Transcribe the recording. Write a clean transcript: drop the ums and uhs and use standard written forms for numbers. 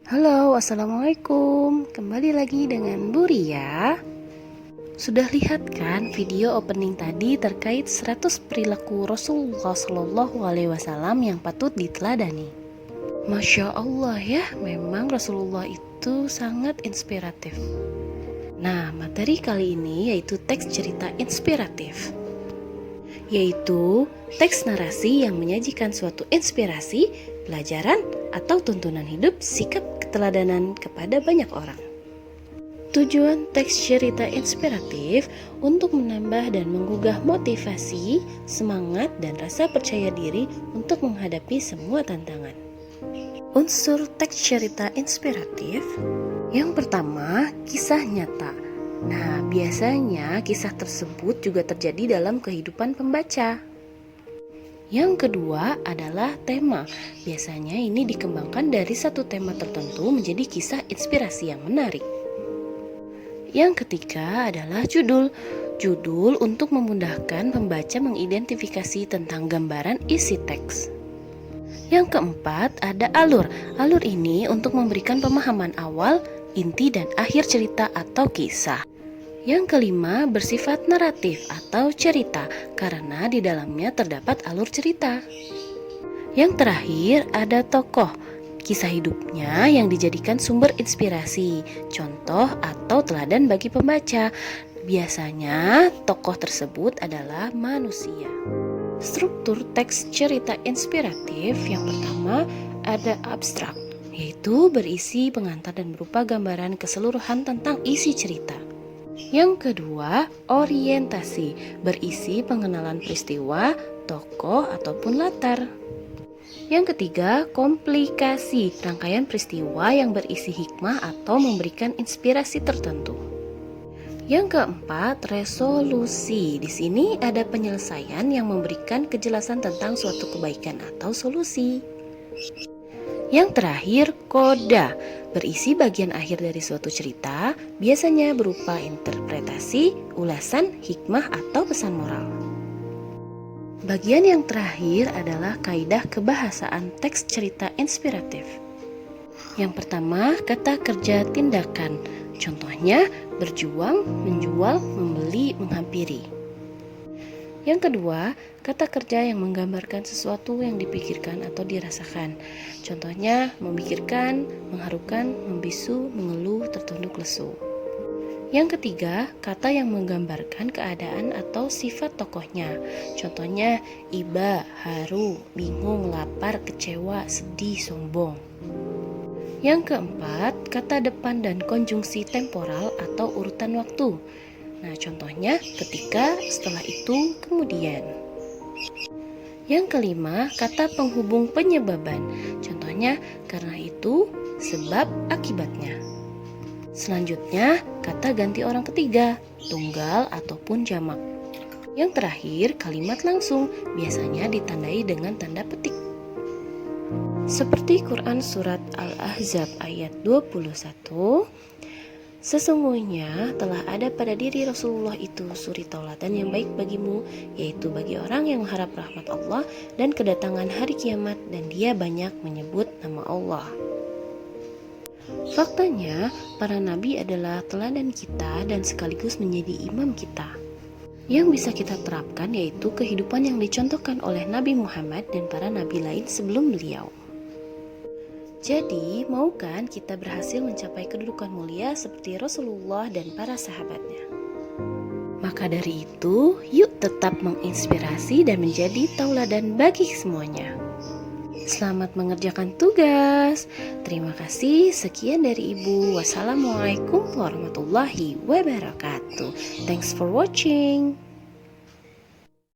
Halo, assalamualaikum. Kembali lagi dengan Bu Ria. Sudah lihat kan video opening tadi terkait 100 perilaku Rasulullah Shallallahu Alaihi Wasallam yang patut diteladani. Masya Allah ya, memang Rasulullah itu sangat inspiratif. Nah, materi kali ini yaitu teks cerita inspiratif, yaitu teks narasi yang menyajikan suatu inspirasi, pelajaran, atau tuntunan hidup, sikap keteladanan kepada banyak orang. Tujuan teks cerita inspiratif untuk menambah dan menggugah motivasi, semangat, dan rasa percaya diri untuk menghadapi semua tantangan. Unsur teks cerita inspiratif yang pertama, kisah nyata. Nah, biasanya kisah tersebut juga terjadi dalam kehidupan pembaca. Yang kedua adalah tema. Biasanya ini dikembangkan dari satu tema tertentu menjadi kisah inspirasi yang menarik. Yang ketiga adalah judul. Judul untuk memudahkan pembaca mengidentifikasi tentang gambaran isi teks. Yang keempat ada alur. Alur ini untuk memberikan pemahaman awal, inti, dan akhir cerita atau kisah. Yang kelima bersifat naratif atau cerita karena di dalamnya terdapat alur cerita. Yang terakhir ada tokoh, kisah hidupnya yang dijadikan sumber inspirasi, contoh atau teladan bagi pembaca. Biasanya tokoh tersebut adalah manusia. Struktur teks cerita inspiratif yang pertama ada abstrak, yaitu berisi pengantar dan berupa gambaran keseluruhan tentang isi cerita. Yang kedua, orientasi, berisi pengenalan peristiwa, tokoh, ataupun latar. Yang ketiga, komplikasi, rangkaian peristiwa yang berisi hikmah atau memberikan inspirasi tertentu. Yang keempat, resolusi. Di sini ada penyelesaian yang memberikan kejelasan tentang suatu kebaikan atau solusi. Yang terakhir, koda, berisi bagian akhir dari suatu cerita, biasanya berupa interpretasi, ulasan, hikmah, atau pesan moral. Bagian yang terakhir adalah kaidah kebahasaan teks cerita inspiratif. Yang pertama, kata kerja tindakan. Contohnya, berjuang, menjual, membeli, menghampiri. Yang kedua, kata kerja yang menggambarkan sesuatu yang dipikirkan atau dirasakan. Contohnya, memikirkan, mengharukan, membisu, mengeluh, tertunduk lesu. Yang ketiga, kata yang menggambarkan keadaan atau sifat tokohnya. Contohnya, iba, haru, bingung, lapar, kecewa, sedih, sombong. Yang keempat, kata depan dan konjungsi temporal atau urutan waktu. Nah, contohnya ketika, setelah itu, kemudian. Yang kelima, kata penghubung penyebaban. Contohnya, karena itu, sebab, akibatnya. Selanjutnya, kata ganti orang ketiga, tunggal ataupun jamak. Yang terakhir, kalimat langsung, biasanya ditandai dengan tanda petik. Seperti Quran Surat Al-Ahzab ayat 21, sesungguhnya telah ada pada diri Rasulullah itu suri taulatan yang baik bagimu, yaitu bagi orang yang mengharap rahmat Allah dan kedatangan hari kiamat, dan dia banyak menyebut nama Allah. Faktanya, para nabi adalah teladan kita dan sekaligus menjadi imam kita. Yang bisa kita terapkan yaitu kehidupan yang dicontohkan oleh Nabi Muhammad dan para nabi lain sebelum beliau. Jadi, mau kan kita berhasil mencapai kedudukan mulia seperti Rasulullah dan para sahabatnya? Maka dari itu, yuk tetap menginspirasi dan menjadi tauladan bagi semuanya. Selamat mengerjakan tugas. Terima kasih. Sekian dari Ibu. Wassalamualaikum warahmatullahi wabarakatuh. Thanks for watching.